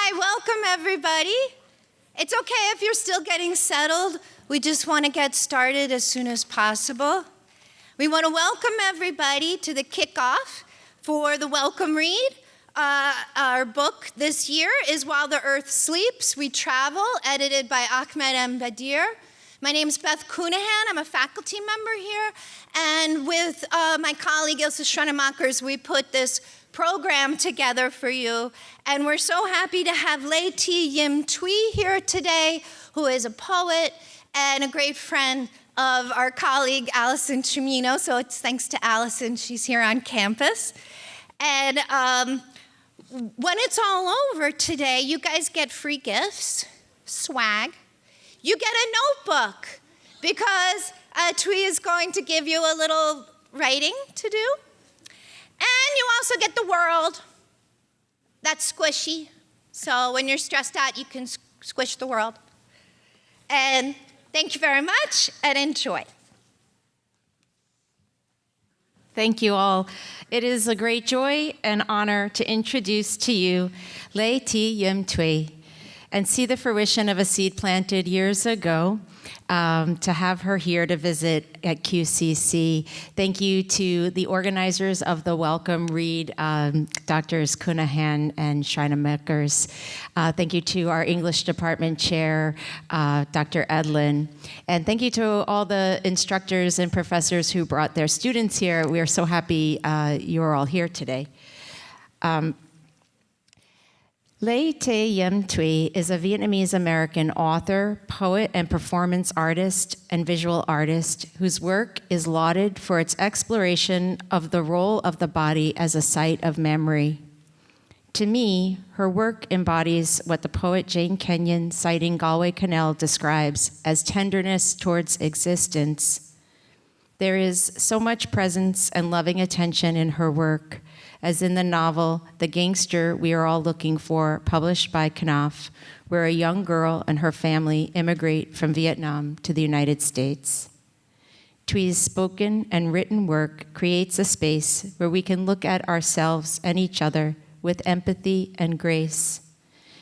Hi, welcome everybody. It's okay if you're still getting settled. We just want to get started as soon as possible. We want to welcome everybody to the kickoff for the welcome read. Our book this year is While the Earth Sleeps, We Travel, edited by Ahmed M. Badir. My name is Beth Cunahan. I'm a faculty member here. And with my colleague Ilse Schrenemakers, we put this program together for you. And we're so happy to have diễm Thúy here today, who is a poet and a great friend of our colleague Allison Chimino. So it's thanks to Allison, she's here on campus. And when it's all over today, you guys get free gifts, swag. You get a notebook because Thúy is going to give you a little writing to do. And you also get the world. That's squishy. So when you're stressed out, you can squish the world. And thank you very much and enjoy. Thank you all. It is a great joy and honor to introduce to you diễm Thúy and see the fruition of a seed planted years ago, to have her here to visit at QCC. Thank you to the organizers of the Welcome Read, Drs. Cunahan and Schrenemakers. Thank you to our English department chair, Dr. Edlin. And thank you to all the instructors and professors who brought their students here. We are so happy you're all here today. Diễm Thúy is a Vietnamese American author, poet, and performance artist and visual artist whose work is lauded for its exploration of the role of the body as a site of memory. To me, her work embodies what the poet Jane Kenyon, citing Galway Connell, describes as tenderness towards existence. There is so much presence and loving attention in her work, as in the novel The Gangster We Are All Looking For, published by Knopf, where a young girl and her family immigrate from Vietnam to the United States. Thúy's spoken and written work creates a space where we can look at ourselves and each other with empathy and grace.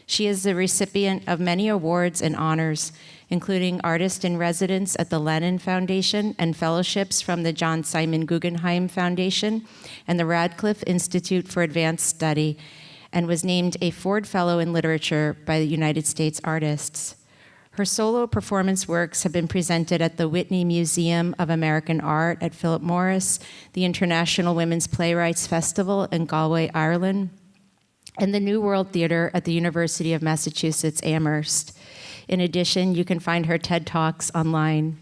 She is the recipient of many awards and honors, including Artist in Residence at the Lenin Foundation and fellowships from the John Simon Guggenheim Foundation and the Radcliffe Institute for Advanced Study, and was named a Ford Fellow in Literature by the United States Artists. Her solo performance works have been presented at the Whitney Museum of American Art at Philip Morris, the International Women's Playwrights Festival in Galway, Ireland, and the New World Theater at the University of Massachusetts Amherst. In addition, you can find her TED Talks online.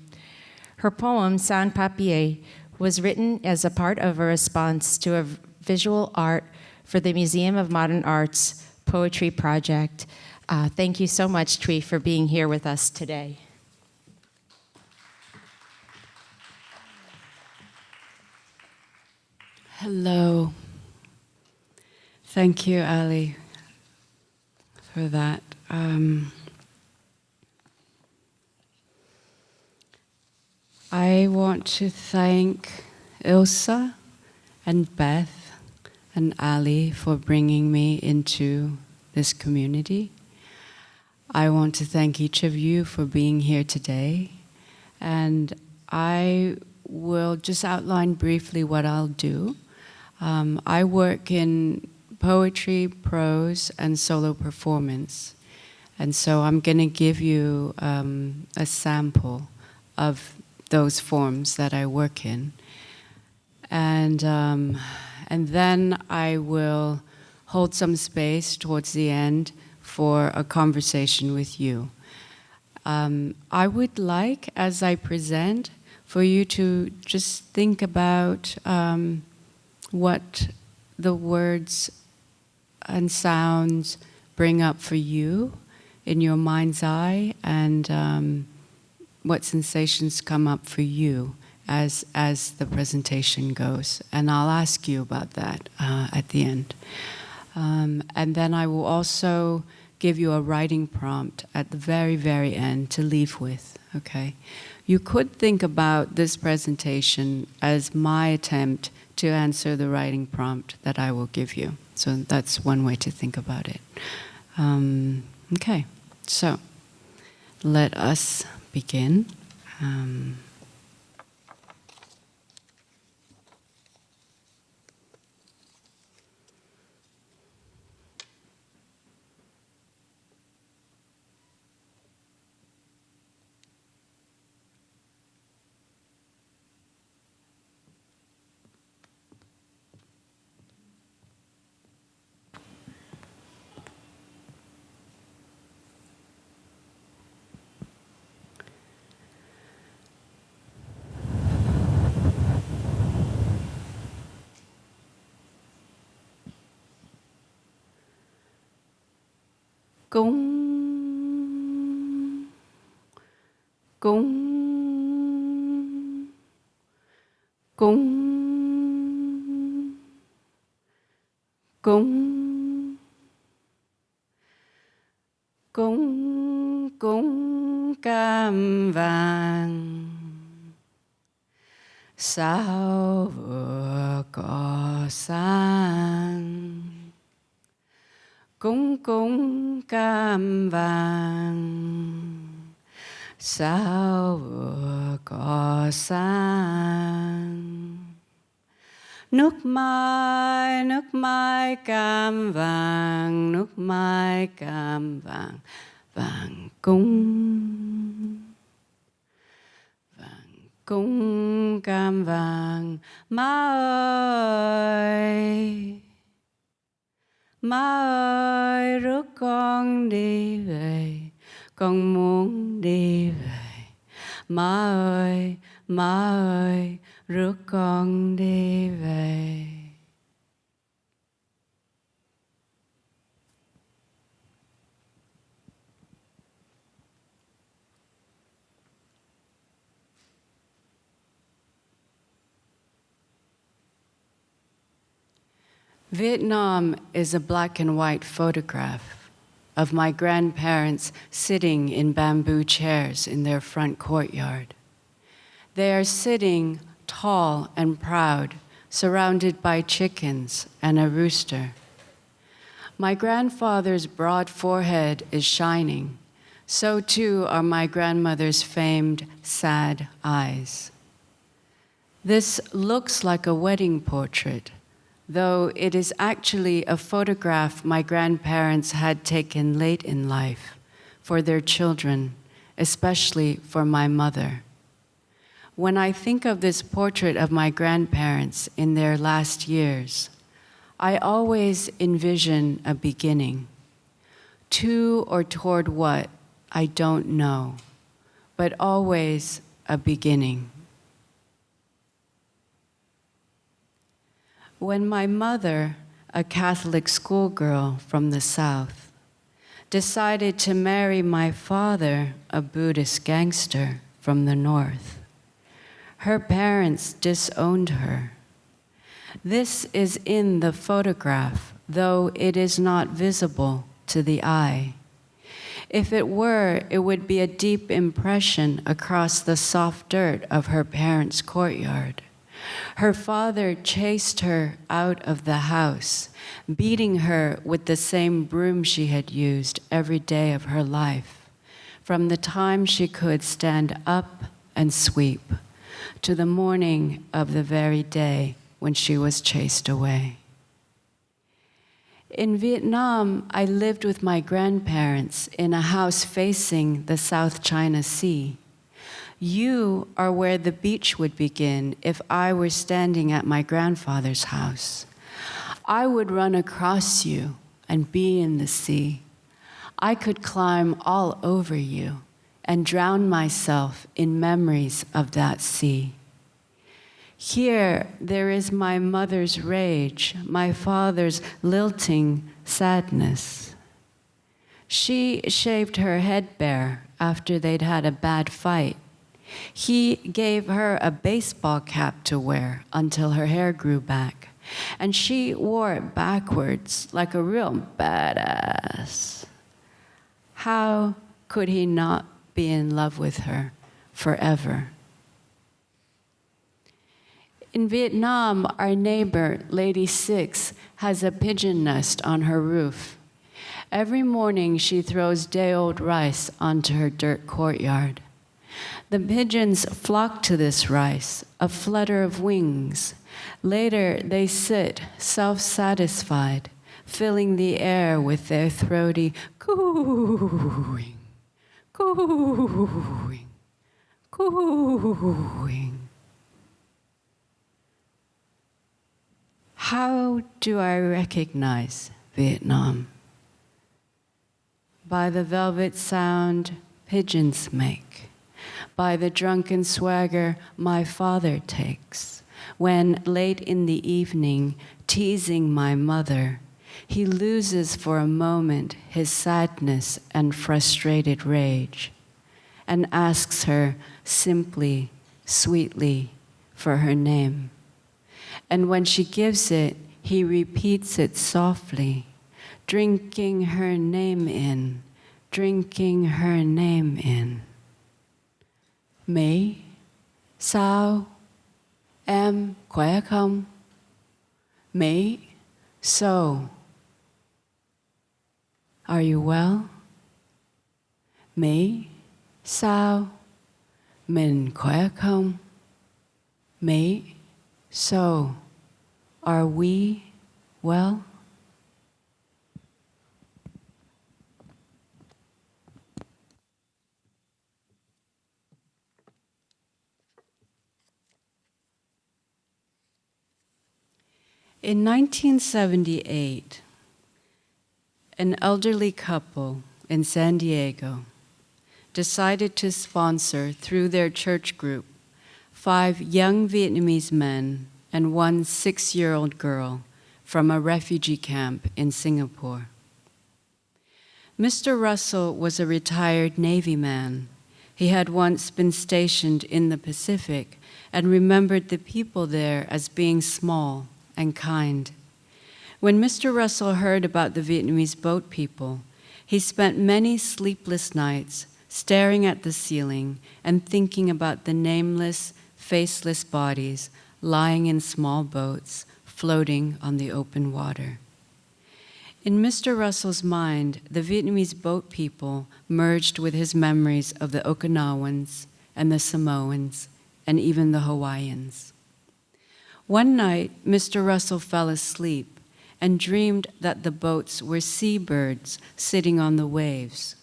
Her poem, Sans Papier, was written as a part of a response to a visual art for the Museum of Modern Art's poetry project. Thank you so much, Thúy, for being here with us today. Hello. Thank you, Ali, for that. I want to thank Ilse and Beth and Ali for bringing me into this community. I want to thank each of you for being here today. And I will just outline briefly what I'll do. I work in poetry, prose, and solo performance. And so I'm going to give you a sample of those forms that I work in. And then I will hold some space towards the end for a conversation with you. I would like, as I present, for you to just think about what the words and sounds bring up for you in your mind's eye, and what sensations come up for you as the presentation goes. And I'll ask you about that at the end. And then I will also give you a writing prompt at the very, very end to leave with, okay? You could think about this presentation as my attempt to answer the writing prompt that I will give you. So that's one way to think about it. Okay, so let us begin. Cúng, cúng, cúng, cúng, cúng, cúng cam vàng. Sao vừa có sang, cúng cúng cam vàng. Sao vừa có sang, nước mai cam vàng, nước mai cam vàng, vàng cúng. Cúng cam vàng, má ơi, má ơi, rước con đi về, con muốn đi về. Má ơi, rước con đi về. Vietnam is a black and white photograph of my grandparents sitting in bamboo chairs in their front courtyard. They are sitting tall and proud, surrounded by chickens and a rooster. My grandfather's broad forehead is shining. So too are my grandmother's famed sad eyes. This looks like a wedding portrait, though it is actually a photograph my grandparents had taken late in life for their children, especially for my mother. When I think of this portrait of my grandparents in their last years, I always envision a beginning. To or toward what, I don't know, but always a beginning. When my mother, a Catholic schoolgirl from the South, decided to marry my father, a Buddhist gangster from the North, her parents disowned her. This is in the photograph, though it is not visible to the eye. If it were, it would be a deep impression across the soft dirt of her parents' courtyard. Her father chased her out of the house, beating her with the same broom she had used every day of her life, from the time she could stand up and sweep, to the morning of the very day when she was chased away. In Vietnam, I lived with my grandparents in a house facing the South China Sea. You are where the beach would begin if I were standing at my grandfather's house. I would run across you and be in the sea. I could climb all over you and drown myself in memories of that sea. Here, there is my mother's rage, my father's lilting sadness. She shaved her head bare after they'd had a bad fight. He gave her a baseball cap to wear until her hair grew back, and she wore it backwards like a real badass. How could he not be in love with her forever? In Vietnam, our neighbor, Lady Six, has a pigeon nest on her roof. Every morning she throws day-old rice onto her dirt courtyard. The pigeons flock to this rice, a flutter of wings. Later they sit, self-satisfied, filling the air with their throaty cooing, cooing, cooing. How do I recognize Vietnam? By the velvet sound pigeons make, by the drunken swagger my father takes, when late in the evening, teasing my mother, he loses for a moment his sadness and frustrated rage, and asks her simply, sweetly, for her name. And when she gives it, he repeats it softly, drinking her name in, drinking her name in. Mỹ, sao, em khỏe không? Mỹ, so, are you well? Mỹ, sao, mình khỏe không? Mỹ, so, are we well? In 1978, an elderly couple in San Diego decided to sponsor through their church group 5 young Vietnamese men and 1 6-year-old girl from a refugee camp in Singapore. Mr. Russell was a retired Navy man. He had once been stationed in the Pacific and remembered the people there as being small and kind. When Mr. Russell heard about the Vietnamese boat people, he spent many sleepless nights staring at the ceiling and thinking about the nameless, faceless bodies lying in small boats, floating on the open water. In Mr. Russell's mind, the Vietnamese boat people merged with his memories of the Okinawans and the Samoans and even the Hawaiians. One night, Mr. Russell fell asleep and dreamed that the boats were seabirds sitting on the waves.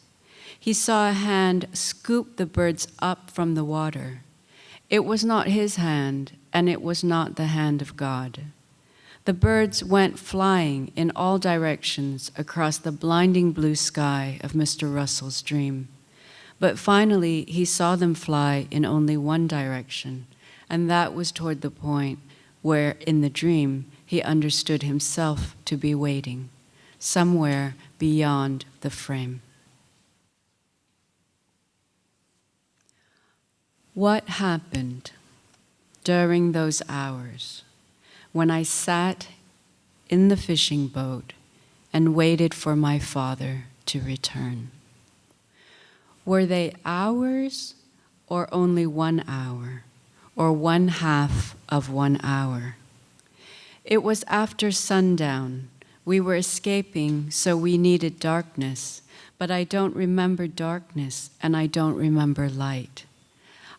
He saw a hand scoop the birds up from the water. It was not his hand, and it was not the hand of God. The birds went flying in all directions across the blinding blue sky of Mr. Russell's dream. But finally, he saw them fly in only one direction, and that was toward the point where, in the dream, he understood himself to be waiting, somewhere beyond the frame. What happened during those hours when I sat in the fishing boat and waited for my father to return? Were they hours or only 1 hour? Or 1/2 of 1 hour. It was after sundown. We were escaping, so we needed darkness, but I don't remember darkness and I don't remember light.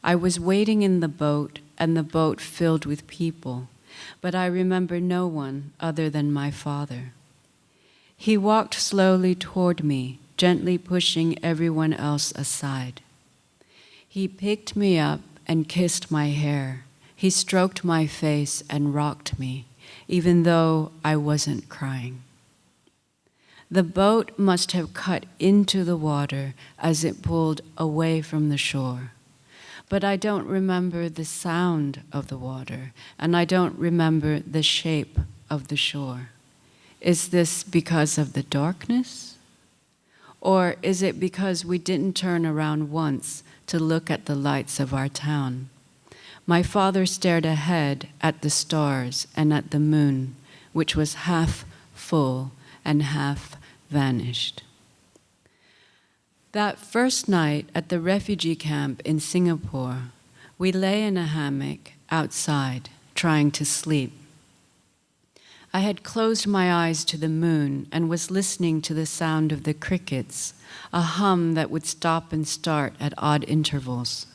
I was waiting in the boat and the boat filled with people, but I remember no one other than my father. He walked slowly toward me, gently pushing everyone else aside. He picked me up and kissed my hair. He stroked my face and rocked me, even though I wasn't crying. The boat must have cut into the water as it pulled away from the shore. But I don't remember the sound of the water, and I don't remember the shape of the shore. Is this because of the darkness? Or is it because we didn't turn around once to look at the lights of our town? My father stared ahead at the stars and at the moon, which was half full and half vanished. That first night at the refugee camp in Singapore, we lay in a hammock outside, trying to sleep. I had closed my eyes to the moon and was listening to the sound of the crickets, a hum that would stop and start at odd intervals.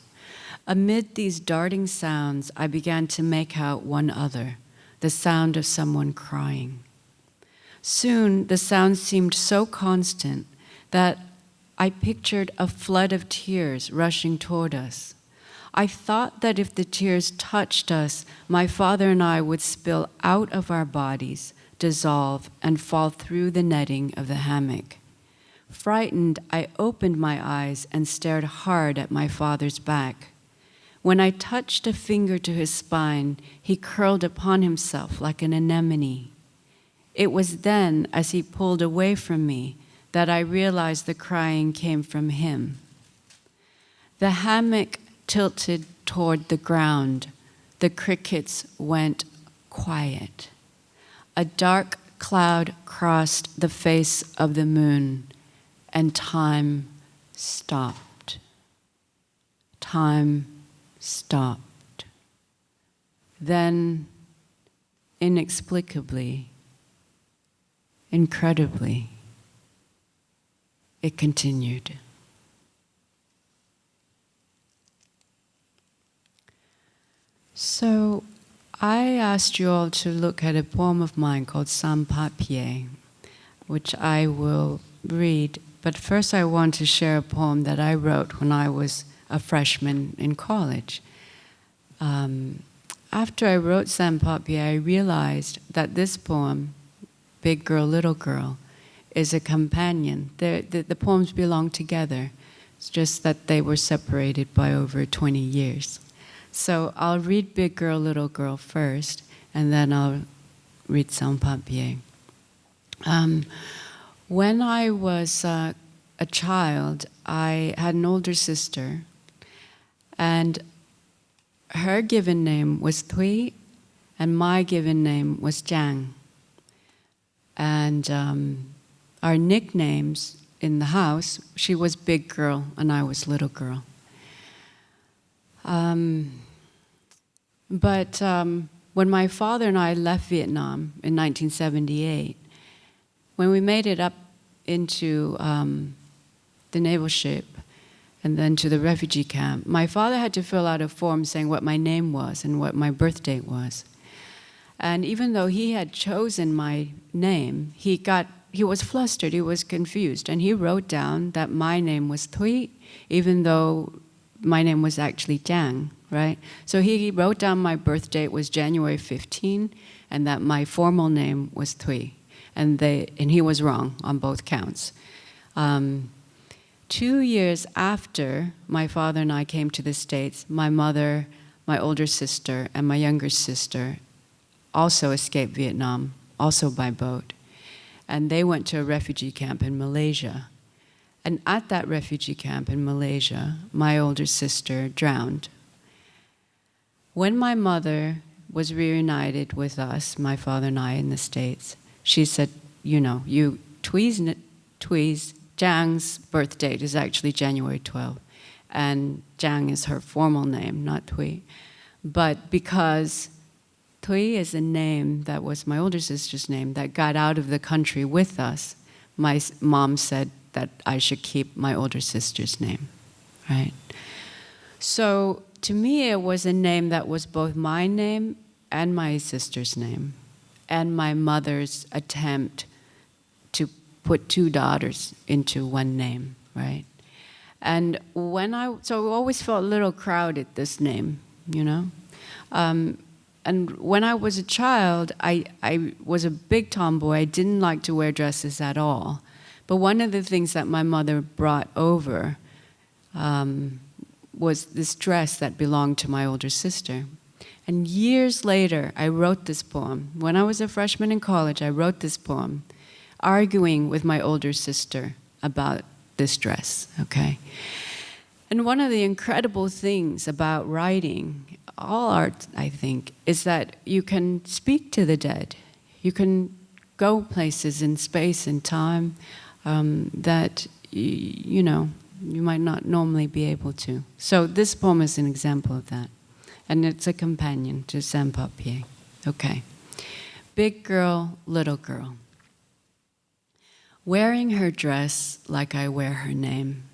Amid these darting sounds, I began to make out one other, the sound of someone crying. Soon, the sound seemed so constant that I pictured a flood of tears rushing toward us. I thought that if the tears touched us, my father and I would spill out of our bodies, dissolve, and fall through the netting of the hammock. Frightened, I opened my eyes and stared hard at my father's back. When I touched a finger to his spine, he curled upon himself like an anemone. It was then, as he pulled away from me, that I realized the crying came from him. The hammock tilted toward the ground. The crickets went quiet. A dark cloud crossed the face of the moon, and time stopped. Time stopped. Then, inexplicably, incredibly, it continued. So I asked you all to look at a poem of mine called Sans Papier, which I will read. But first I want to share a poem that I wrote when I was a freshman in college. After I wrote Sans Papier, I realized that this poem, Big Girl, Little Girl, is a companion. The poems belong together. It's just that they were separated by over 20 years. So I'll read Big Girl, Little Girl first, and then I'll read Sans Papier. When I was a child, I had an older sister, and her given name was Thúy, and my given name was Giang. And our nicknames in the house, she was Big Girl, and I was Little Girl. But when my father and I left Vietnam in 1978, when we made it up into the naval ship and then to the refugee camp, my father had to fill out a form saying what my name was and what my birth date was. And even though he had chosen my name, he was flustered, he was confused, and he wrote down that my name was Thúy, even though my name was actually Giang, right? So he wrote down my birth date was January 15, and that my formal name was Thúy. And he was wrong on both counts. 2 years after my father and I came to the States, my mother, my older sister, and my younger sister also escaped Vietnam, also by boat. And they went to a refugee camp in Malaysia. And at that refugee camp in Malaysia, my older sister drowned. When my mother was reunited with us, my father and I in the States, she said, Thúy's, Giang's birth date is actually January 12th. And Giang is her formal name, not Thúy. But because Thúy is a name that was my older sister's name that got out of the country with us, my mom said that I should keep my older sister's name, right? So to me, it was a name that was both my name and my sister's name, and my mother's attempt to put two daughters into one name, right? And so I always felt a little crowded, this name, And when I was a child, I was a big tomboy. I didn't like to wear dresses at all. But one of the things that my mother brought over was this dress that belonged to my older sister. And years later, I wrote this poem. When I was a freshman in college, I wrote this poem, arguing with my older sister about this dress, okay? And one of the incredible things about writing, all art, I think, is that you can speak to the dead. You can go places in space and time that, you might not normally be able to. So this poem is an example of that. And it's a companion to Sans Papier. Okay. Big girl, little girl. Wearing her dress like I wear her name.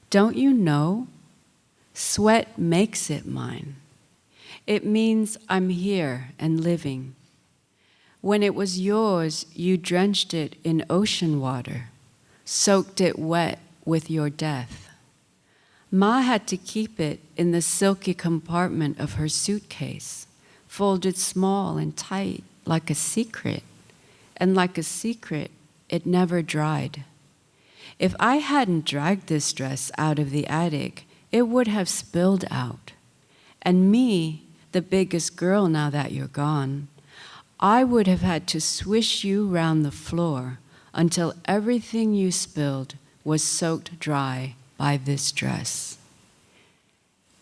Don't you know? Sweat makes it mine. It means I'm here and living. When it was yours, you drenched it in ocean water, soaked it wet with your death. Ma had to keep it in the silky compartment of her suitcase, folded small and tight like a secret, and like a secret, it never dried. If I hadn't dragged this dress out of the attic, it would have spilled out. And me, the biggest girl now that you're gone, I would have had to swish you round the floor until everything you spilled was soaked dry by this dress.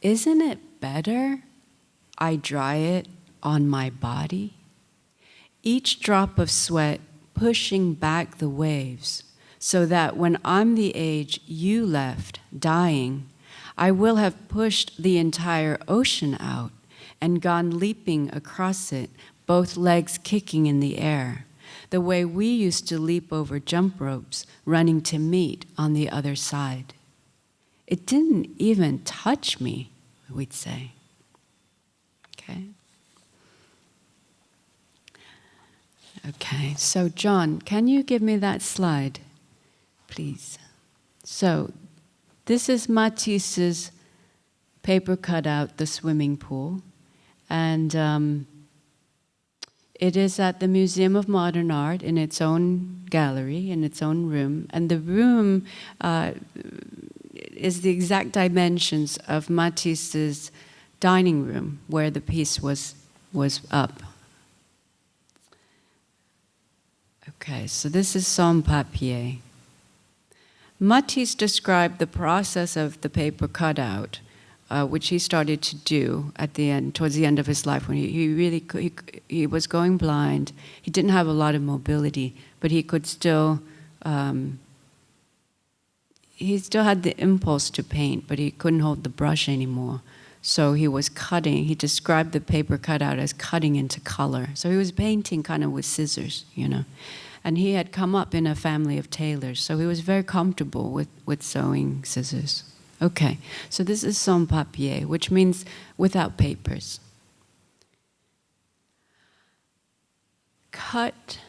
Isn't it better I dry it on my body? Each drop of sweat pushing back the waves, so that when I'm the age you left, dying, I will have pushed the entire ocean out and gone leaping across it, both legs kicking in the air, the way we used to leap over jump ropes, running to meet on the other side. It didn't even touch me, we'd say. Okay? Okay, so John, can you give me that slide, please? So, this is Matisse's paper cutout, The Swimming Pool, and it is at the Museum of Modern Art in its own gallery, in its own room, and the room is the exact dimensions of Matisse's dining room where the piece was up. Okay, so this is sans papier. Matisse described the process of the paper cutout, which he started to do at the end, towards the end of his life, when he was going blind. He didn't have a lot of mobility, but he could still, he still had the impulse to paint, but he couldn't hold the brush anymore. So he was cutting. He described the paper cutout as cutting into color. So he was painting kind of with scissors, you know. And he had come up in a family of tailors, so he was very comfortable with sewing scissors. Okay, so this is sans papier, which means without papers. Cut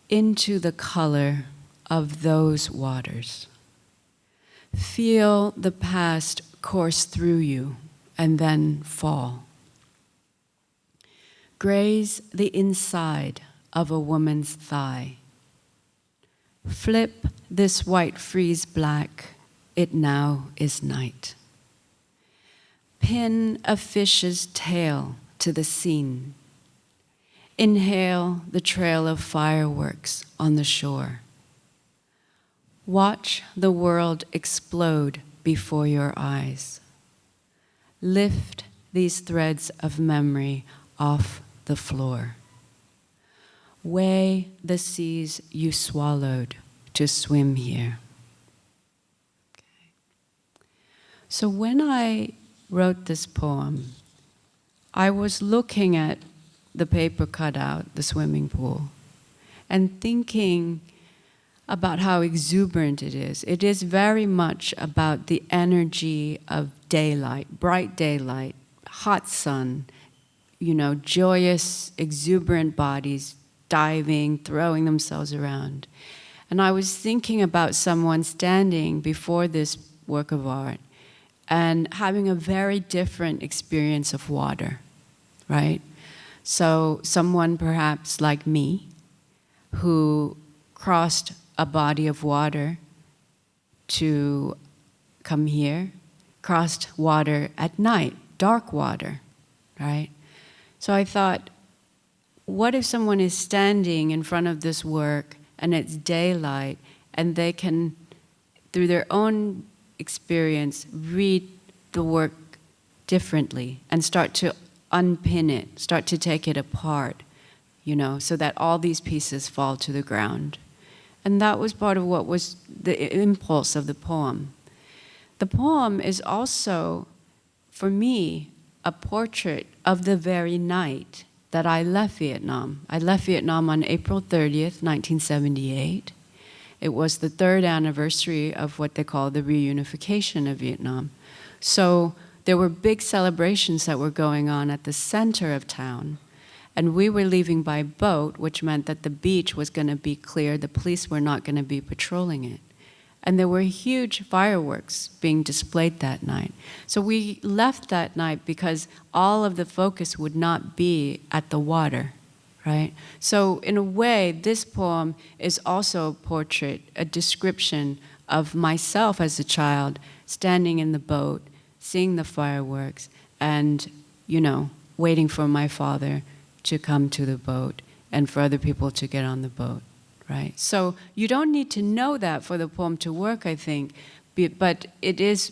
into the color of those waters. Feel the past course through you and then fall. Graze the inside of a woman's thigh. Flip this white frieze black, it now is night. Pin a fish's tail to the scene. Inhale the trail of fireworks on the shore. Watch the world explode before your eyes. Lift these threads of memory off the floor. Weigh the seas you swallowed to swim here. Okay. So when I wrote this poem, I was looking at the paper cutout, the swimming pool, and thinking about how exuberant it is. It is very much about the energy of daylight, bright daylight, hot sun, you know, joyous, exuberant bodies, diving, throwing themselves around. And I was thinking about someone standing before this work of art and having a very different experience of water, right? So someone perhaps like me who crossed a body of water to come here, crossed water at night, dark water, right? So I thought, what if someone is standing in front of this work and it's daylight and they can, through their own experience, read the work differently and start to unpin it, start to take it apart, you know, so that all these pieces fall to the ground. And that was part of what was the impulse of the poem. The poem is also, for me, a portrait of the very night that I left Vietnam. I left Vietnam on April 30th, 1978. It was the 3rd anniversary of what they call the reunification of Vietnam. So there were big celebrations that were going on at the center of town. And we were leaving by boat, which meant that the beach was going to be clear. The police were not going to be patrolling it. And there were huge fireworks being displayed that night. So we left that night because all of the focus would not be at the water, right? So in a way, this poem is also a portrait, a description of myself as a child, standing in the boat, seeing the fireworks, and, waiting for my father to come to the boat and for other people to get on the boat. Right? So you don't need to know that for the poem to work, I think, but it is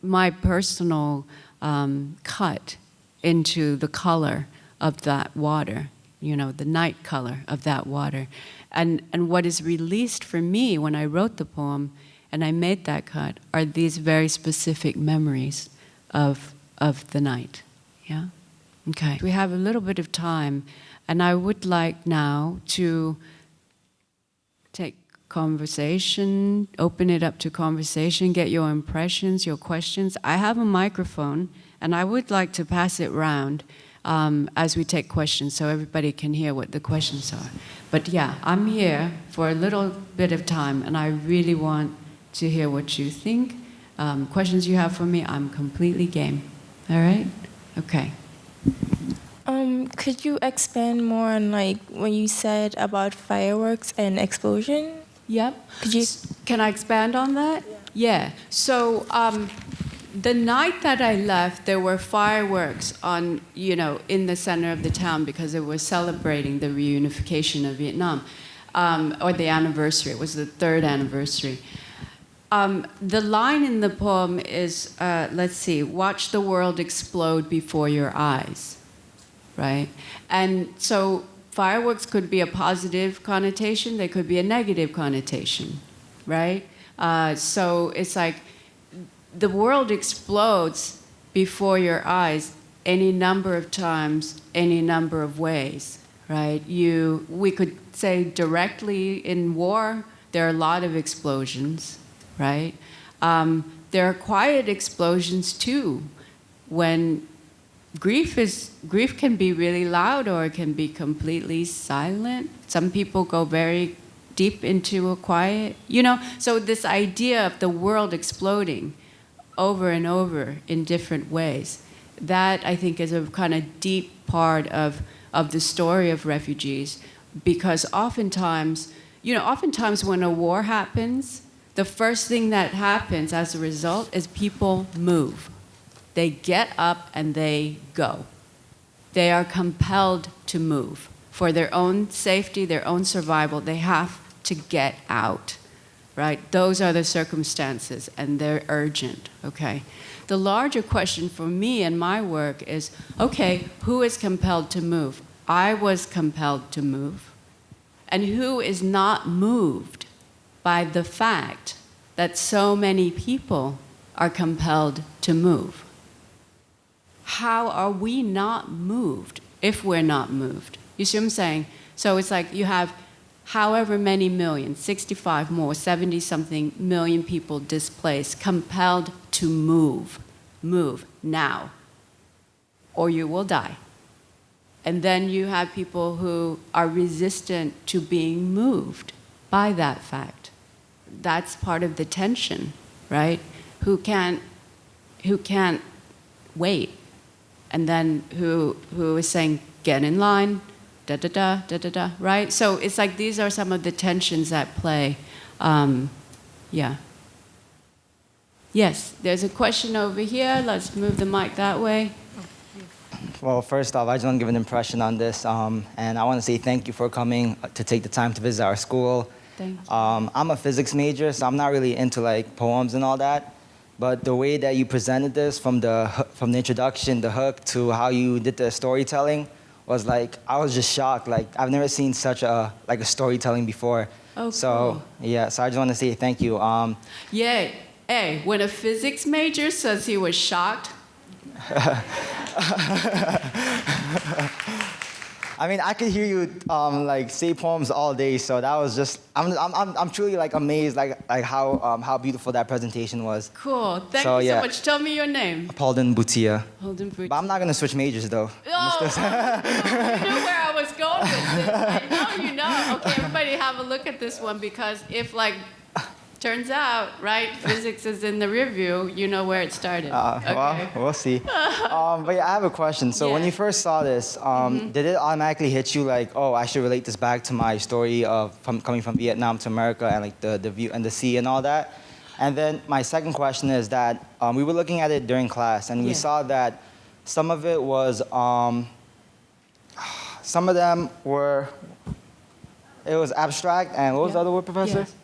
my personal cut into the color of that water, the night color of that water. And what is released for me when I wrote the poem and I made that cut are these very specific memories of the night. Yeah? Okay. We have a little bit of time, and I would like now to take conversation, open it up to conversation, get your impressions, your questions. I have a microphone, and I would like to pass it around as we take questions so everybody can hear what the questions are. But yeah, I'm here for a little bit of time, and I really want to hear what you think. Questions you have for me, I'm completely game. All right? Okay. Could you expand more on when you said about fireworks and explosion? Yep. Can I expand on that? Yeah. So the night that I left, there were fireworks on, in the center of the town because it was celebrating the reunification of Vietnam, or the anniversary. It was the 3rd anniversary. The line in the poem is, watch the world explode before your eyes. Right? And so fireworks could be a positive connotation, they could be a negative connotation, right? So it's like the world explodes before your eyes any number of times, any number of ways, right? We could say directly in war, there are a lot of explosions, right? There are quiet explosions too, when grief can be really loud or it can be completely silent. Some people go very deep into a quiet, So this idea of the world exploding over and over in different ways, that I think is a kind of deep part of the story of refugees, because oftentimes when a war happens, the first thing that happens as a result is people move. They get up and they go. They are compelled to move. For their own safety, their own survival, they have to get out, right? Those are the circumstances, and they're urgent, okay? The larger question for me and my work is, okay, who is compelled to move? I was compelled to move. And who is not moved by the fact that so many people are compelled to move? How are we not moved if we're not moved? You see what I'm saying? So it's like you have however many million, 65 more, 70-something million people displaced, compelled to move. Move now, or you will die. And then you have people who are resistant to being moved by that fact. That's part of the tension, right? Who can't wait? And then who is saying, get in line, da-da-da, da-da-da, right? So it's like these are some of the tensions at play. Yeah. Yes, there's a question over here. Let's move the mic that way. Well, first off, I just want to give an impression on this, and I want to say thank you for coming to take the time to visit our school. Thank you. I'm a physics major, so I'm not really into poems and all that. But the way that you presented this, from the introduction, the hook, to how you did the storytelling, was I was just shocked. I've never seen such a storytelling before. Oh, so cool. Yeah, so I just want to say thank you. Yeah. Hey, when a physics major says he was shocked. I mean, I could hear you like say poems all day, so that was just I'm truly like amazed like how beautiful that presentation was. Cool. Thank So, you so yeah. much. Tell me your name. Paulden Butia. Holden Bridge. But I'm not gonna switch majors though. Oh, you knew where I was going with this. I know you know. Okay, everybody have a look at this one because if like turns out, right, physics is in the review, you know where it started. Okay. Well, we'll see. But yeah, I have a question. So when Yeah. you first saw this, did it automatically hit you like, oh, I should relate this back to my story of coming from Vietnam to America and like the view and the sea and all that? And then my second question is that we were looking at it during class and we Yeah. saw that some of it was, some of them were, it was abstract and what was the other word, Professor? Yes.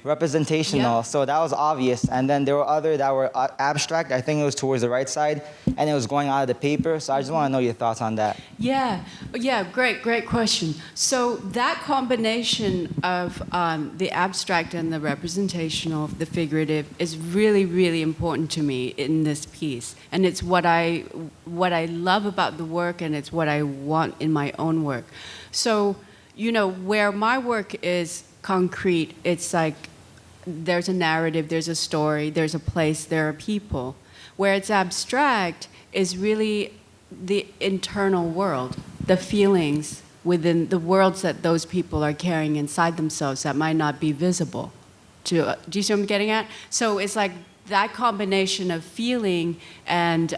Representational, Yeah. so that was obvious. And then there were other that were abstract. I think it was towards the right side, and it was going out of the paper. So I just want to know your thoughts on that. Yeah, great question. So that combination of the abstract and the representational, the figurative, is really, really important to me in this piece. And it's what I love about the work, and it's what I want in my own work. So, you know, where my work is concrete, it's like there's a narrative, there's a story, there's a place, there are people. Where it's abstract is really the internal world, the feelings within the worlds that those people are carrying inside themselves that might not be visible. Do you see what I'm getting at? So it's like that combination of feeling and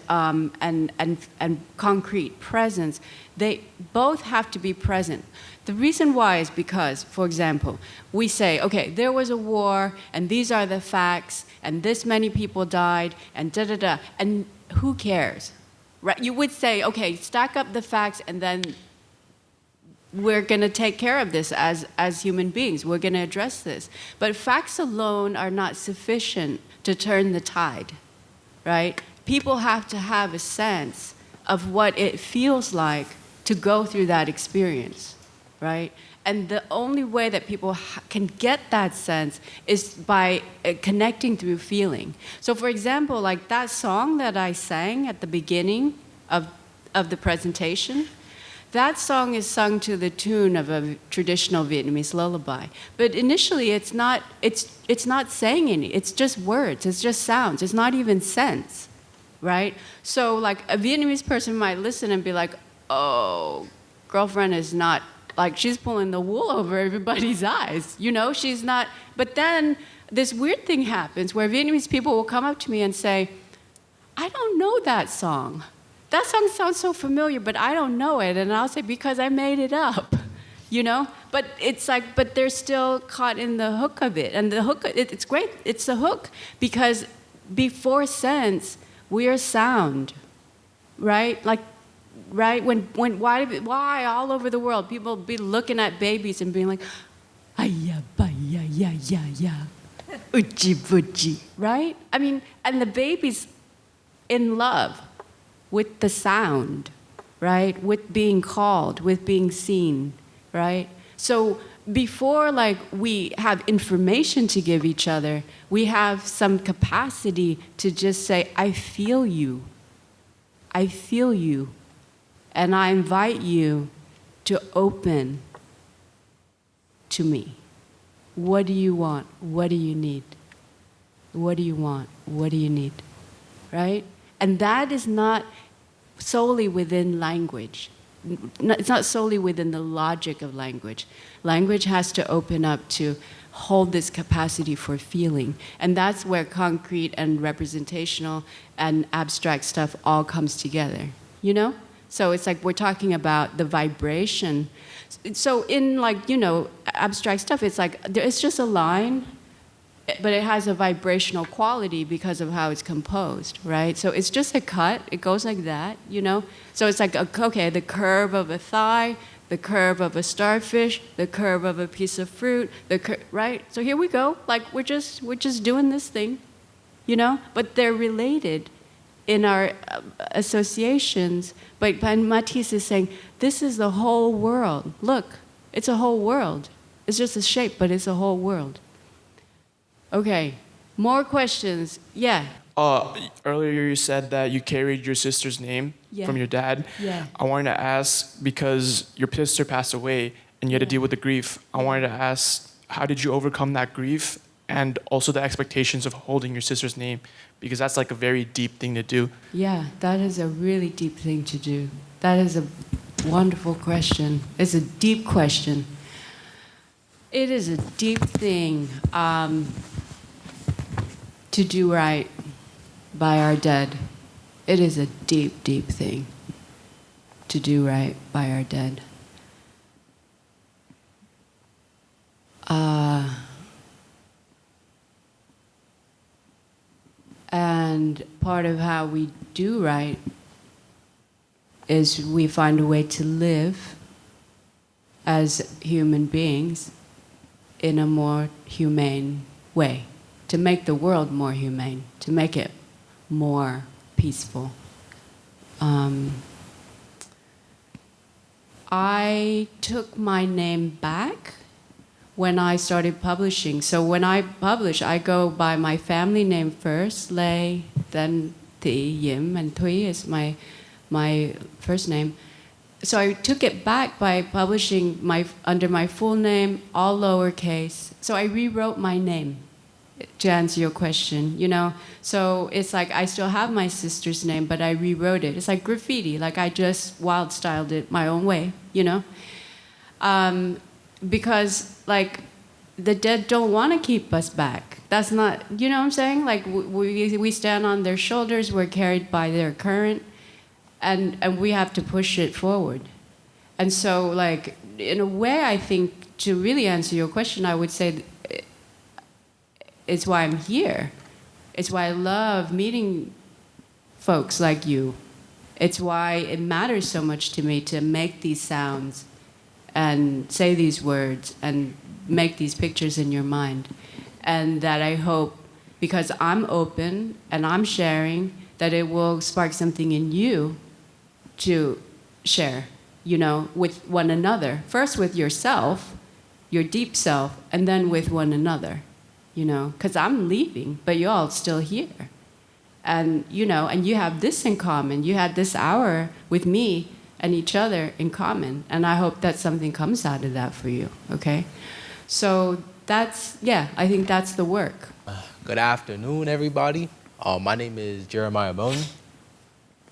concrete presence, they both have to be present. The reason why is because, for example, we say, okay, there was a war, and these are the facts, and this many people died, and da-da-da, and who cares? Right? You would say, okay, stack up the facts, and then we're going to take care of this as human beings. We're going to address this. But facts alone are not sufficient to turn the tide, right? People have to have a sense of what it feels like to go through that experience. Right? And the only way that people can get that sense is by connecting through feeling. So for example, like that song that I sang at the beginning of the presentation, that song is sung to the tune of a traditional Vietnamese lullaby. But initially it's not saying any, it's just words, it's just sounds, it's not even sense, right? So like a Vietnamese person might listen and be like, oh, girlfriend is not, like she's pulling the wool over everybody's eyes, you know, she's not. But then this weird thing happens where Vietnamese people will come up to me and say, I don't know that song. That song sounds so familiar, but I don't know it. And I'll say, because I made it up, you know? But it's like, but they're still caught in the hook of it. And the hook, it's great, it's the hook, because before sense, we are sound, right? Like, right? Why all over the world people be looking at babies and being like, "Aya ba ya ya ya ya, uchi buchi," right? I mean, and the baby's in love with the sound, right? With being called, with being seen, right? So before like we have information to give each other, we have some capacity to just say, "I feel you. I feel you." And I invite you to open to me. What do you want? What do you need? What do you want? What do you need? Right? And that is not solely within language. It's not solely within the logic of language. Language has to open up to hold this capacity for feeling. And that's where concrete and representational and abstract stuff all comes together. You know? So it's like we're talking about the vibration. So in like, you know, abstract stuff, it's like, it's just a line, but it has a vibrational quality because of how it's composed, right? So it's just a cut, it goes like that, you know? So it's like, okay, the curve of a thigh, the curve of a starfish, the curve of a piece of fruit, right? So here we go, like we're just doing this thing, you know? But they're related in our associations, but Matisse is saying, this is the whole world. Look, it's a whole world. It's just a shape, but it's a whole world. Okay, more questions. Yeah. Earlier you said that you carried your sister's name. from your dad. Yeah. I wanted to ask, because your sister passed away and you had to deal with the grief, I wanted to ask, how did you overcome that grief and also the expectations of holding your sister's name? Because that's like a very deep thing to do. Yeah, that is a really deep thing to do. That is a wonderful question. It's a deep question. It is a deep thing to do right by our dead. It is a deep, deep thing to do right by our dead. And part of how we do right is we find a way to live as human beings in a more humane way, to make the world more humane, to make it more peaceful. I took my name back when I started publishing. So when I publish, I go by my family name first, Lê, then Thị, Diễm, and Thúy is my first name. So I took it back by publishing under my full name, all lowercase. So I rewrote my name, to answer your question, you know. So it's like I still have my sister's name, but I rewrote it. It's like graffiti, like I just wild styled it my own way, you know. Because like the dead don't want to keep us back. That's not, you know what I'm saying? Like we stand on their shoulders, we're carried by their current, and we have to push it forward. And so like in a way, I think to really answer your question, I would say it's why I'm here. It's why I love meeting folks like you. It's why it matters so much to me to make these sounds and say these words and make these pictures in your mind. And that I hope, because I'm open and I'm sharing, that it will spark something in you to share, you know, with one another. First with yourself, your deep self, and then with one another, you know, because I'm leaving, but you're all still here. And, you know, and you have this in common. You had this hour with me and each other in common. And I hope that something comes out of that for you, okay? So that's, yeah, I think that's the work. Good afternoon, everybody. My name is Jeremiah Moan.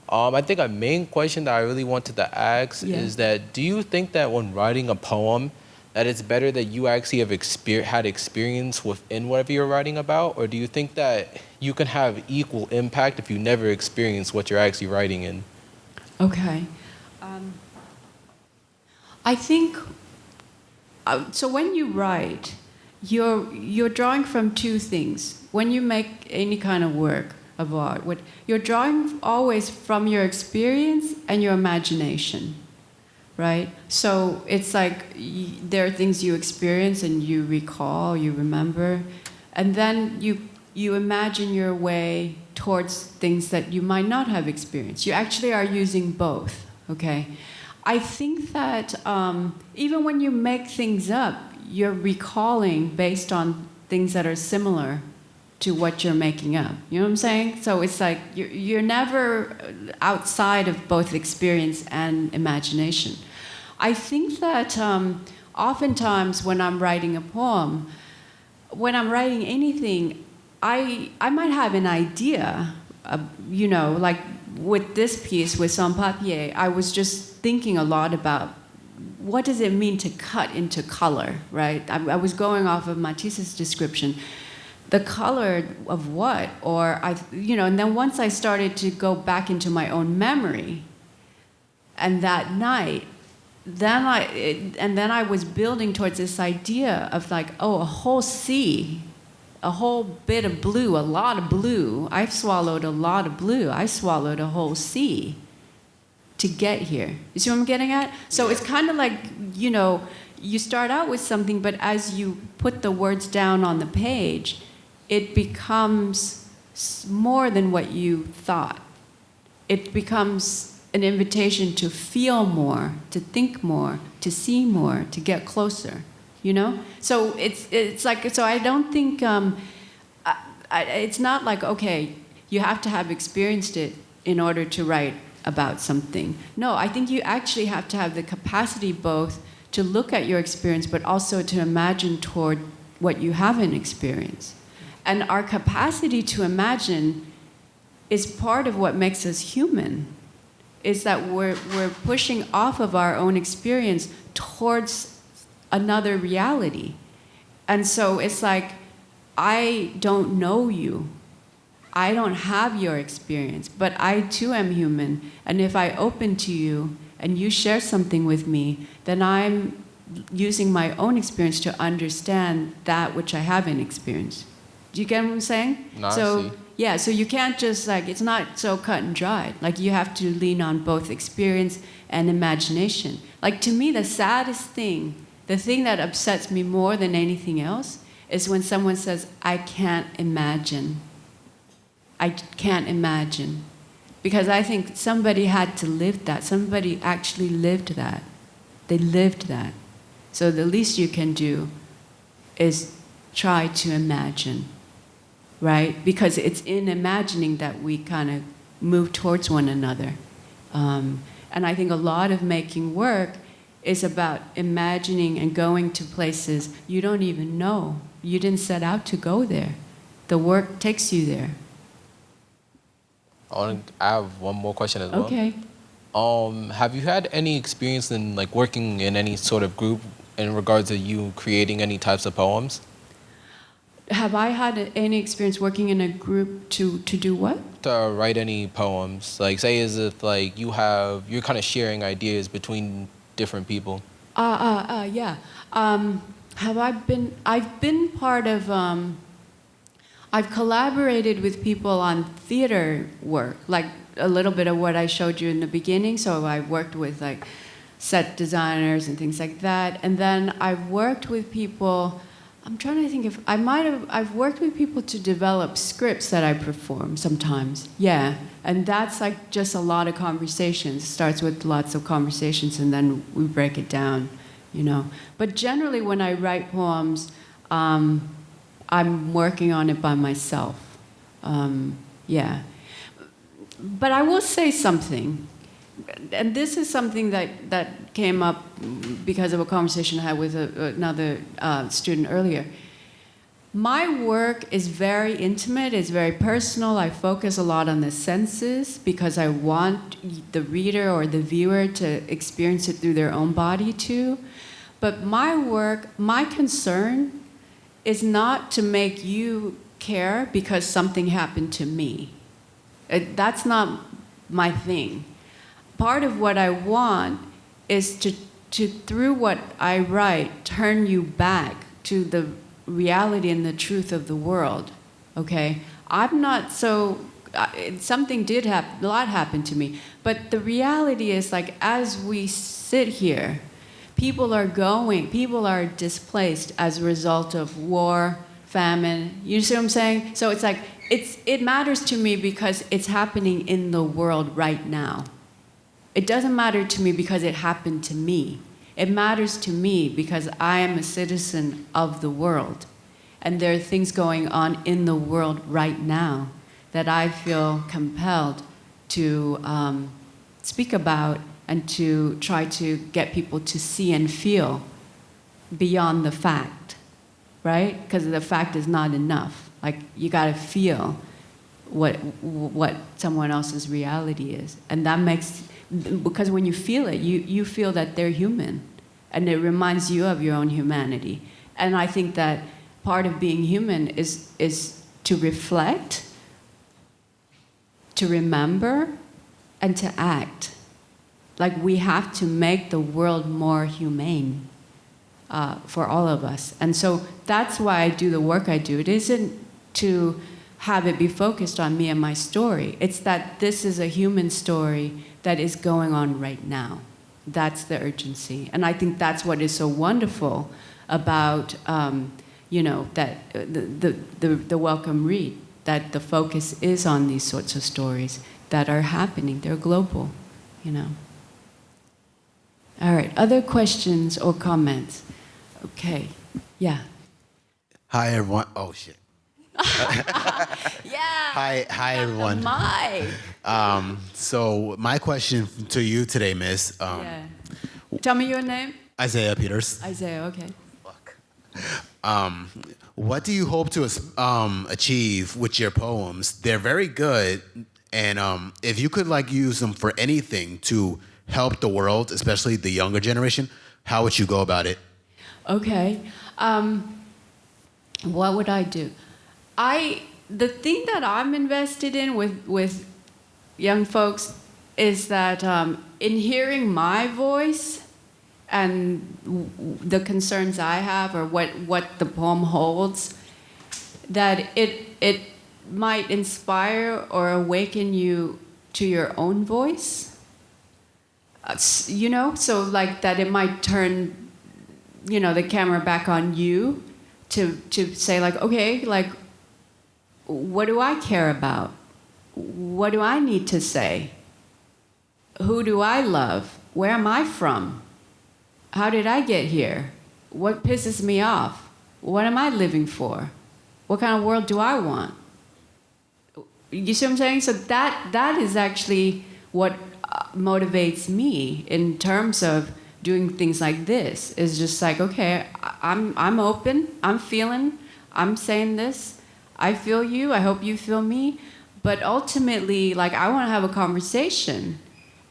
I think a main question that I really wanted to ask is that, do you think that when writing a poem, that it's better that you actually have had experience within whatever you're writing about? Or do you think that you can have equal impact if you never experience what you're actually writing in? Okay. I think, so when you write, you're drawing from two things. When you make any kind of work of art, you're drawing always from your experience and your imagination, right? So it's like there are things you experience and you recall, you remember, and then you imagine your way towards things that you might not have experienced. You actually are using both, okay? I think that even when you make things up, you're recalling based on things that are similar to what you're making up. You know what I'm saying? So it's like you're never outside of both experience and imagination. I think that oftentimes when I'm writing a poem, when I'm writing anything, I might have an idea, you know, like with this piece, with Sans Papier, I was just thinking a lot about what does it mean to cut into color, right? I was going off of Matisse's description. The color of what? Or, you know, and then once I started to go back into my own memory, and that night, then I was building towards this idea of like, oh, a whole sea, a whole bit of blue, a lot of blue. I've swallowed a lot of blue. I swallowed a whole sea to get here. You see what I'm getting at? So it's kind of like, you know, you start out with something, but as you put the words down on the page, it becomes more than what you thought. It becomes an invitation to feel more, to think more, to see more, to get closer, you know? So it's like, so I don't think, it's not like, okay, you have to have experienced it in order to write about something. No, I think you actually have to have the capacity both to look at your experience, but also to imagine toward what you haven't experienced. And our capacity to imagine is part of what makes us human, is that we're pushing off of our own experience towards another reality. And so it's like, I don't know you. I don't have your experience, but I too am human. And if I open to you and you share something with me, then I'm using my own experience to understand that which I haven't experienced. Do you get what I'm saying? No, I so, see. yeah, so you can't just like, it's not so cut and dried. Like you have to lean on both experience and imagination. Like to me, the saddest thing, the thing that upsets me more than anything else is when someone says, I can't imagine. I can't imagine. Because I think somebody had to live that. Somebody actually lived that. They lived that. So the least you can do is try to imagine, right? Because it's in imagining that we kind of move towards one another. And I think a lot of making work is about imagining and going to places you don't even know. You didn't set out to go there. The work takes you there. I have one more question as well. Okay. Have you had any experience in like working in any sort of group in regards to you creating any types of poems? Have I had any experience working in a group to do what? To write any poems, like say as if like you're kind of sharing ideas between different people. Yeah. I've been part of, I've collaborated with people on theater work, like a little bit of what I showed you in the beginning. So I worked with like set designers and things like that. And then I've worked with people, I'm trying to think if I've worked with people to develop scripts that I perform sometimes. Yeah. And that's like just a lot of conversations. It starts with lots of conversations and then we break it down, you know. But generally when I write poems, I'm working on it by myself. Yeah. But I will say something. And this is something that came up because of a conversation I had with another student earlier. My work is very intimate, it's very personal. I focus a lot on the senses because I want the reader or the viewer to experience it through their own body too. But my work, my concern is not to make you care because something happened to me. That's not my thing. Part of what I want is to through what I write, turn you back to the reality and the truth of the world, okay? I'm not so, something did happen, a lot happened to me, but the reality is like as we sit here, people are displaced as a result of war, famine, you see what I'm saying? So it's like, it matters to me because it's happening in the world right now. It doesn't matter to me because it happened to me. It matters to me because I am a citizen of the world. And there are things going on in the world right now that I feel compelled to speak about and to try to get people to see and feel beyond the fact, right? Because the fact is not enough. Like, you gotta feel what someone else's reality is. And that makes, because when you feel it, you feel that they're human. And it reminds you of your own humanity. And I think that part of being human is to reflect, to remember, and to act. Like, we have to make the world more humane for all of us. And so that's why I do the work I do. It isn't to have it be focused on me and my story. It's that this is a human story that is going on right now. That's the urgency. And I think that's what is so wonderful about, you know, that the welcome read, that the focus is on these sorts of stories that are happening. They're global, you know. All right, other questions or comments? Okay, yeah. Hi, everyone. Oh, shit. Hi, everyone. So my question to you today, Miss. Tell me your name. Isaiah Peters. Isaiah, okay. What do you hope to achieve with your poems? They're very good, and if you could use them for anything to help the world, especially the younger generation, how would you go about it? Okay. What would I do? The thing that I'm invested in with young folks is that in hearing my voice and the concerns I have or what the poem holds, that it might inspire or awaken you to your own voice. So that it might turn, the camera back on you to say okay, what do I care about? What do I need to say? Who do I love? Where am I from? How did I get here? What pisses me off? What am I living for? What kind of world do I want? You see what I'm saying? So that is actually what motivates me in terms of doing things like this. Is just okay, I'm open, I'm feeling, I'm saying this. I feel you, I hope you feel me. But ultimately, I want to have a conversation.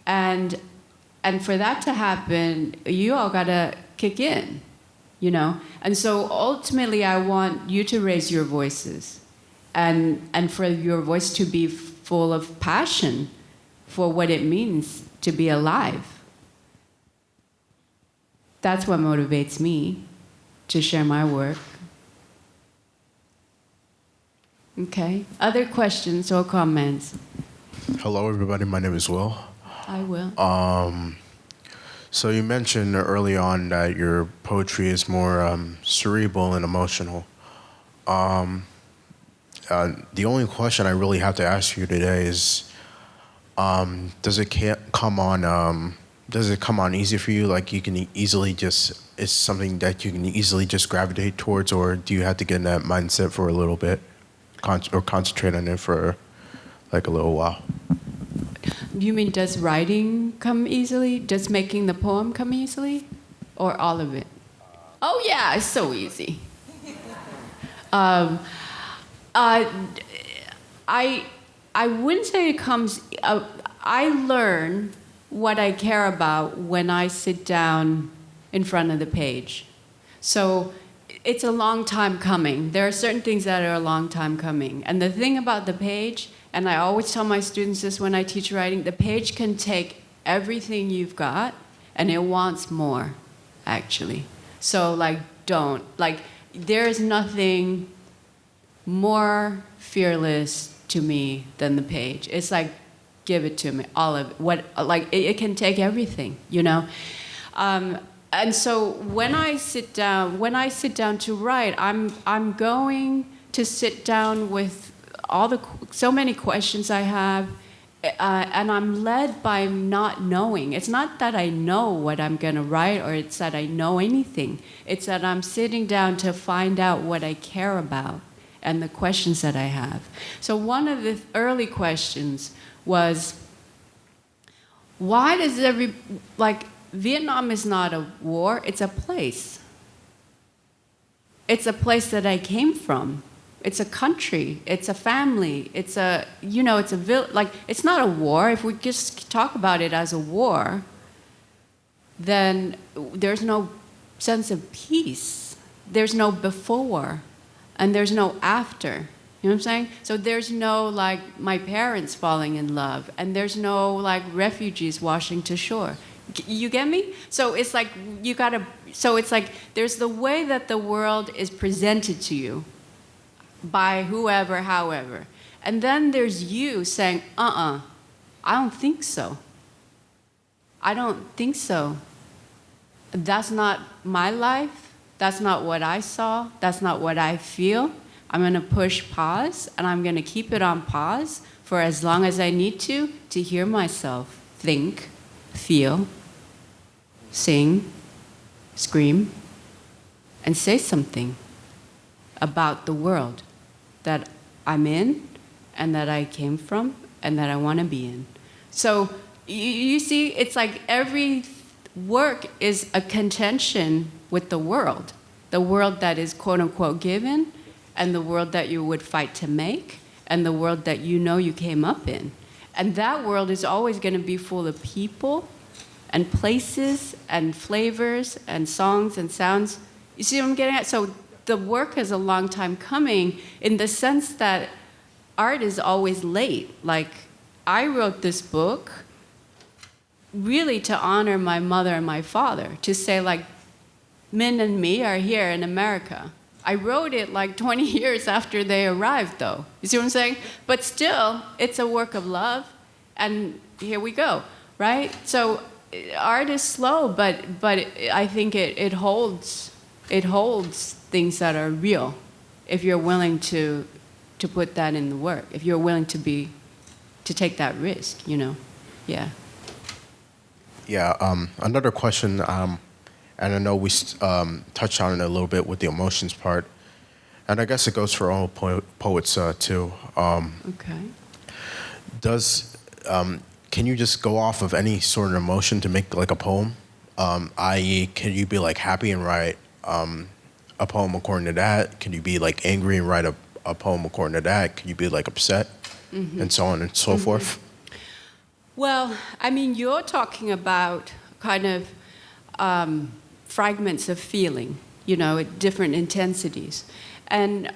And for that to happen, you all got to kick in, And so ultimately, I want you to raise your voices and for your voice to be full of passion for what it means to be alive. That's what motivates me to share my work. Okay. Other questions or comments? Hello, everybody. My name is Will. I will. So you mentioned early on that your poetry is more cerebral and emotional. The only question I really have to ask you today is, does it come on easy for you? You can easily it's something that you can easily just gravitate towards, or do you have to get in that mindset for a little bit, or concentrate on it for a little while? You mean, does writing come easily? Does making the poem come easily? Or all of it? Oh, yeah, it's so easy. I wouldn't say it comes... I learn what I care about when I sit down in front of the page. So it's a long time coming. There are certain things that are a long time coming. And the thing about the page... And I always tell my students this when I teach writing, the page can take everything you've got, and it wants more, actually. So, there is nothing more fearless to me than the page. It's give it to me, all of it. It can take everything, And so when I sit down to write, I'm going to sit down with so many questions I have, and I'm led by not knowing. It's not that I know what I'm going to write, or it's that I know anything. It's that I'm sitting down to find out what I care about and the questions that I have. So one of the early questions was, why does Vietnam is not a war, it's a place. It's a place that I came from. It's a country, it's a family, it's a village. It's not a war. If we just talk about it as a war, then there's no sense of peace. There's no before, and there's no after. You know what I'm saying? So there's no my parents falling in love, and there's no refugees washing to shore. You get me? So it's you gotta. So it's there's the way that the world is presented to you by whoever, however. And then there's you saying, I don't think so. I don't think so. That's not my life. That's not what I saw. That's not what I feel. I'm going to push pause, and I'm going to keep it on pause for as long as I need to hear myself think, feel, sing, scream, and say something about the world. that I'm in and that I came from and that I want to be in. So you see, it's like every work is a contention with the world that is quote unquote given, and the world that you would fight to make, and the world that you know you came up in. And that world is always going to be full of people and places and flavors and songs and sounds. You see what I'm getting at? So the work is a long time coming in the sense that art is always late. Like, I wrote this book really to honor my mother and my father, to say, like, Min and me are here in America. I wrote it like 20 years after they arrived, though. You see what I'm saying? But still, it's a work of love, and here we go, right? So art is slow, but I think it holds things that are real, if you're willing to put that in the work, if you're willing to take that risk, you know? Yeah. Yeah, another question, and I know we touched on it a little bit with the emotions part, and I guess it goes for all poets too. Okay. Can you just go off of any sort of emotion to make like a poem? I.e., can you be like happy and write a poem according to that? Can you be like angry and write a poem according to that? Can you be like upset, and so on and so forth? Well, I mean, you're talking about kind of fragments of feeling, you know, at different intensities. And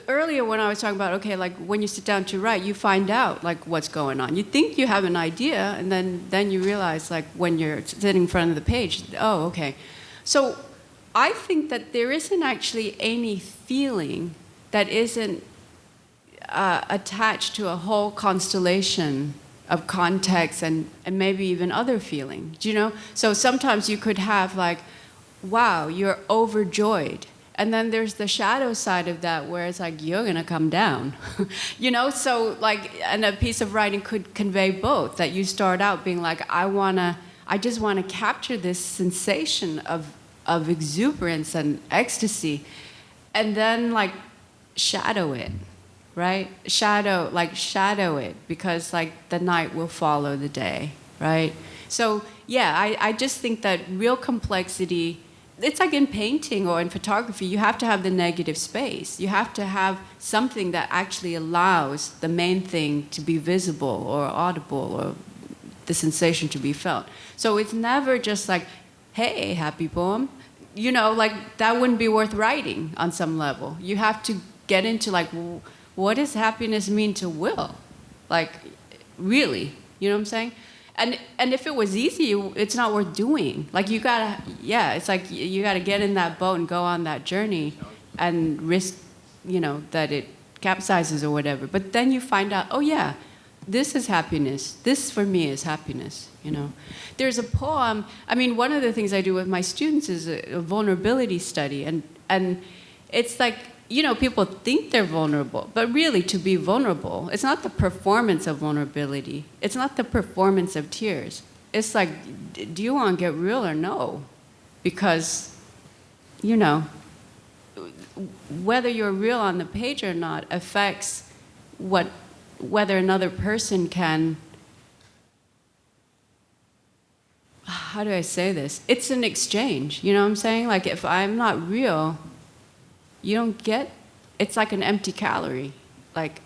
earlier when I was talking about, okay, like when you sit down to write, you find out like what's going on. You think you have an idea, and then you realize, like, when you're sitting in front of the page, oh, okay. So I think that there isn't actually any feeling that isn't attached to a whole constellation of context and maybe even other feelings, you know? So sometimes you could have like, wow, you're overjoyed. And then there's the shadow side of that where it's like, you're gonna come down, you know? So like, and a piece of writing could convey both, that you start out being like, I just wanna capture this sensation of exuberance and ecstasy, and then like shadow it. Right? Shadow it, because like the night will follow the day, right? So yeah, I just think that real complexity, it's like in painting or in photography, you have to have the negative space. You have to have something that actually allows the main thing to be visible or audible or the sensation to be felt. So it's never just like, hey, happy poem. You know, like that wouldn't be worth writing on some level. You have to get into like, what does happiness mean to Will? Like, really, you know what I'm saying? And if it was easy, it's not worth doing. Like it's like you gotta get in that boat and go on that journey and risk, you know, that it capsizes or whatever. But then you find out, oh yeah, this is happiness. This for me is happiness, you know? There's a poem, I mean, one of the things I do with my students is a vulnerability study, and it's like, you know, people think they're vulnerable, but really to be vulnerable, it's not the performance of vulnerability. It's not the performance of tears. It's like, do you want to get real or no? Because, you know, whether you're real on the page or not affects whether another person can, how do I say this? It's an exchange, you know what I'm saying? Like if I'm not real, you don't get, it's like an empty calorie. Like,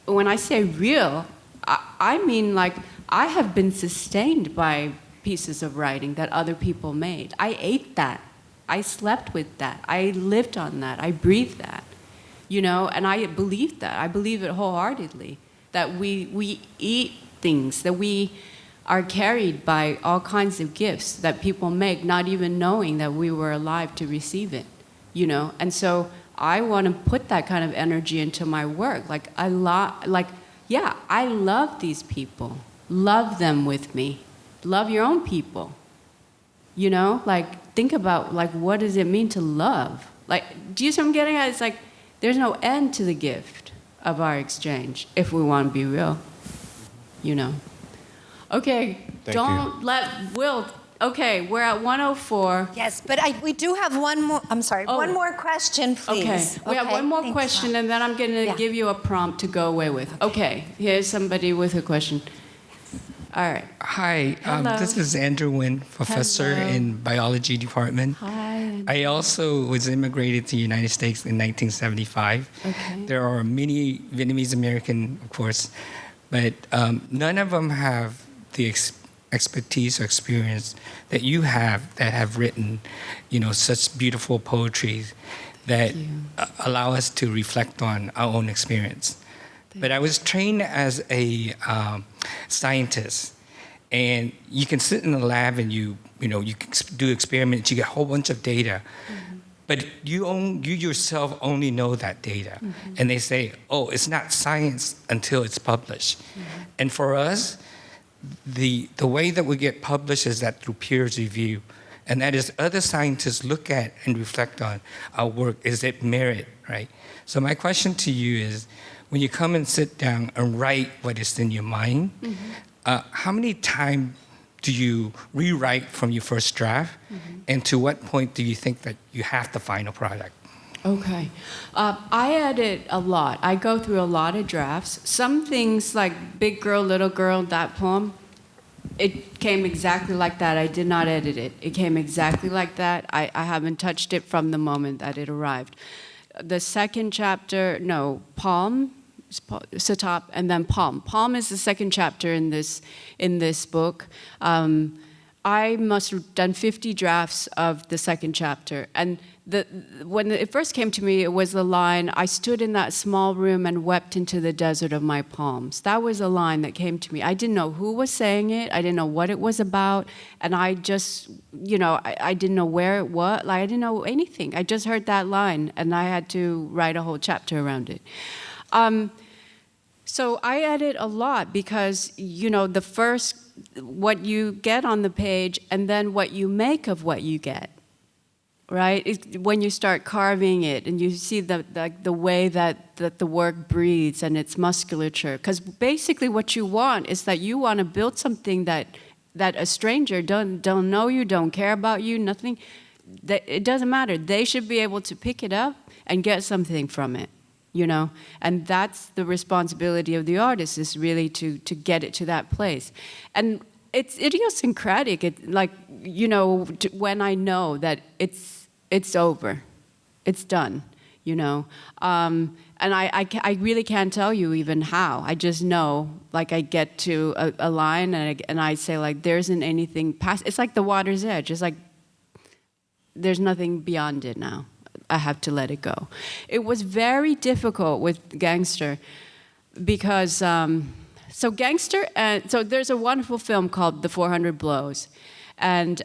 when I say real, I mean like, I have been sustained by pieces of writing that other people made. I ate that. I slept with that. I lived on that. I breathed that. You know, and I believe that. I believe it wholeheartedly. That we eat things, that we are carried by all kinds of gifts that people make, not even knowing that we were alive to receive it. You know, and so I want to put that kind of energy into my work. Like I love these people. Love them with me. Love your own people. You know, like think about like what does it mean to love? Like, do you see what I'm getting at? It's like there's no end to the gift of our exchange if we want to be real. You know. Okay, don't let Will Okay, we're at 104. Yes, but we do have one more. I'm sorry, one more question, please. Okay, we have one more thanks, question, Ron. and then I'm going to give you a prompt to go away with. Okay, here's somebody with a question. All right. Hi, Hello. this is Andrew Nguyen, professor Hello. in biology department. Hi. I also was immigrated to the United States in 1975. Okay. There are many Vietnamese American, of course, but none of them have the expertise or experience that you have that have written, such beautiful poetry that allow us to reflect on our own experience. But I was trained as a scientist, and you can sit in the lab and you can do experiments. You get a whole bunch of data, but you yourself only know that data. And they say, "Oh, it's not science until it's published." And for us, the way that we get published is that through peer review, and that is other scientists look at and reflect on our work. Is it merit, right? So my question to you is, when you come and sit down and write what is in your mind, how many times do you rewrite from your first draft? And to what point do you think that you have the final product? Okay. I edit a lot. I go through a lot of drafts. Some things like Big Girl, Little Girl, that poem, it came exactly like that. I did not edit it. It came exactly like that. I haven't touched it from the moment that it arrived. The second chapter, Palm, Satap, and then Palm. Palm is the second chapter in this book. I must have done 50 drafts of the second chapter. And when it first came to me, it was the line, "I stood in that small room and wept into the desert of my palms." That was a line that came to me. I didn't know who was saying it. I didn't know what it was about. And I just, I didn't know where it was. Like, I didn't know anything. I just heard that line, and I had to write a whole chapter around it. So I edit a lot because, the first, what you get on the page, and then what you make of what you get, right? When you start carving it and you see the way that the work breathes and its musculature. Because basically what you want is that you want to build something that a stranger don't know you, don't care about you, nothing. It doesn't matter. They should be able to pick it up and get something from it. And that's the responsibility of the artist, is really to get it to that place. And it's idiosyncratic. When I know that it's over, it's done, and I really can't tell you even how. I just know, like, I get to a line and I say, like, there isn't anything past. It's like the water's edge. It's like there's nothing beyond it now. I have to let it go. It was very difficult with Gangster because, so Gangster, so there's a wonderful film called The 400 Blows, and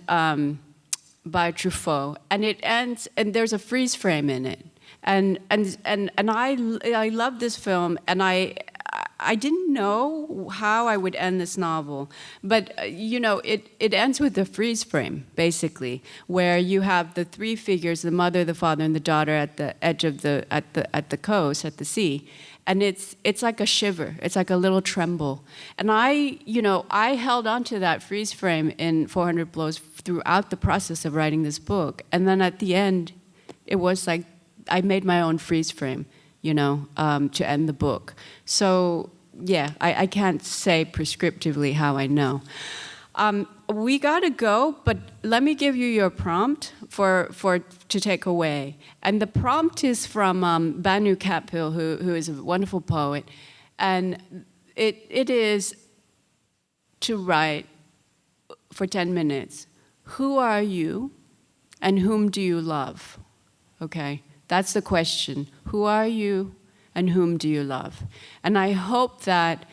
by Truffaut, and it ends, and there's a freeze frame in it, and I love this film, and I didn't know how I would end this novel, but it ends with a freeze frame, basically, where you have the three figures, the mother, the father, and the daughter at the edge of at the coast, at the sea, and it's like a shiver, it's like a little tremble, and I held on to that freeze frame in 400 Blows throughout the process of writing this book, and then at the end, it was like I made my own freeze frame. To end the book. So, yeah, I can't say prescriptively how I know. We gotta go, but let me give you your prompt to take away. And the prompt is from Banu Kapil, who is a wonderful poet, and it is to write for 10 minutes. Who are you, and whom do you love? Okay. That's the question. Who are you, and whom do you love? And I hope that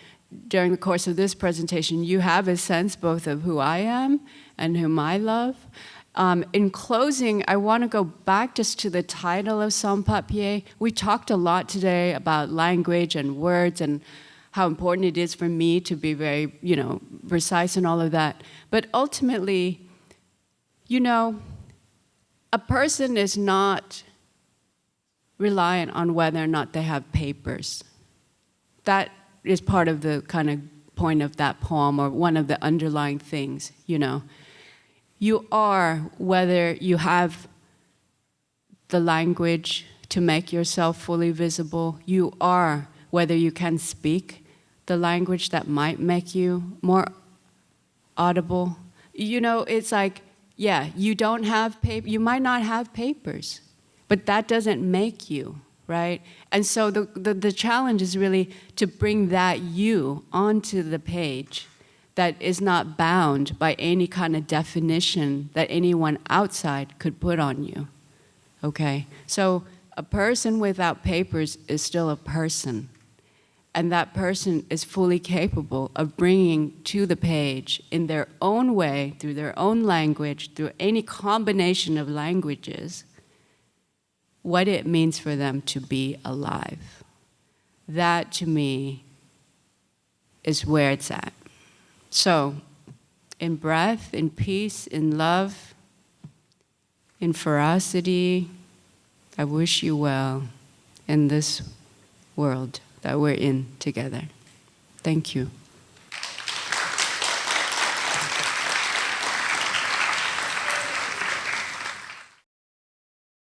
during the course of this presentation, you have a sense both of who I am and whom I love. In closing, I want to go back just to the title of Sans Papier. We talked a lot today about language and words and how important it is for me to be very, precise and all of that. But ultimately, a person is not reliant on whether or not they have papers. That is part of the kind of point of that poem, or one of the underlying things, You are whether you have the language to make yourself fully visible. You are whether you can speak the language that might make you more audible. You know, it's like, yeah, you don't have paper, you might not have papers, but that doesn't make you, right? And so the challenge is really to bring that you onto the page that is not bound by any kind of definition that anyone outside could put on you, okay? So a person without papers is still a person. And that person is fully capable of bringing to the page in their own way, through their own language, through any combination of languages, what it means for them to be alive. That, to me, is where it's at. So, in breath, in peace, in love, in ferocity, I wish you well in this world that we're in together. Thank you.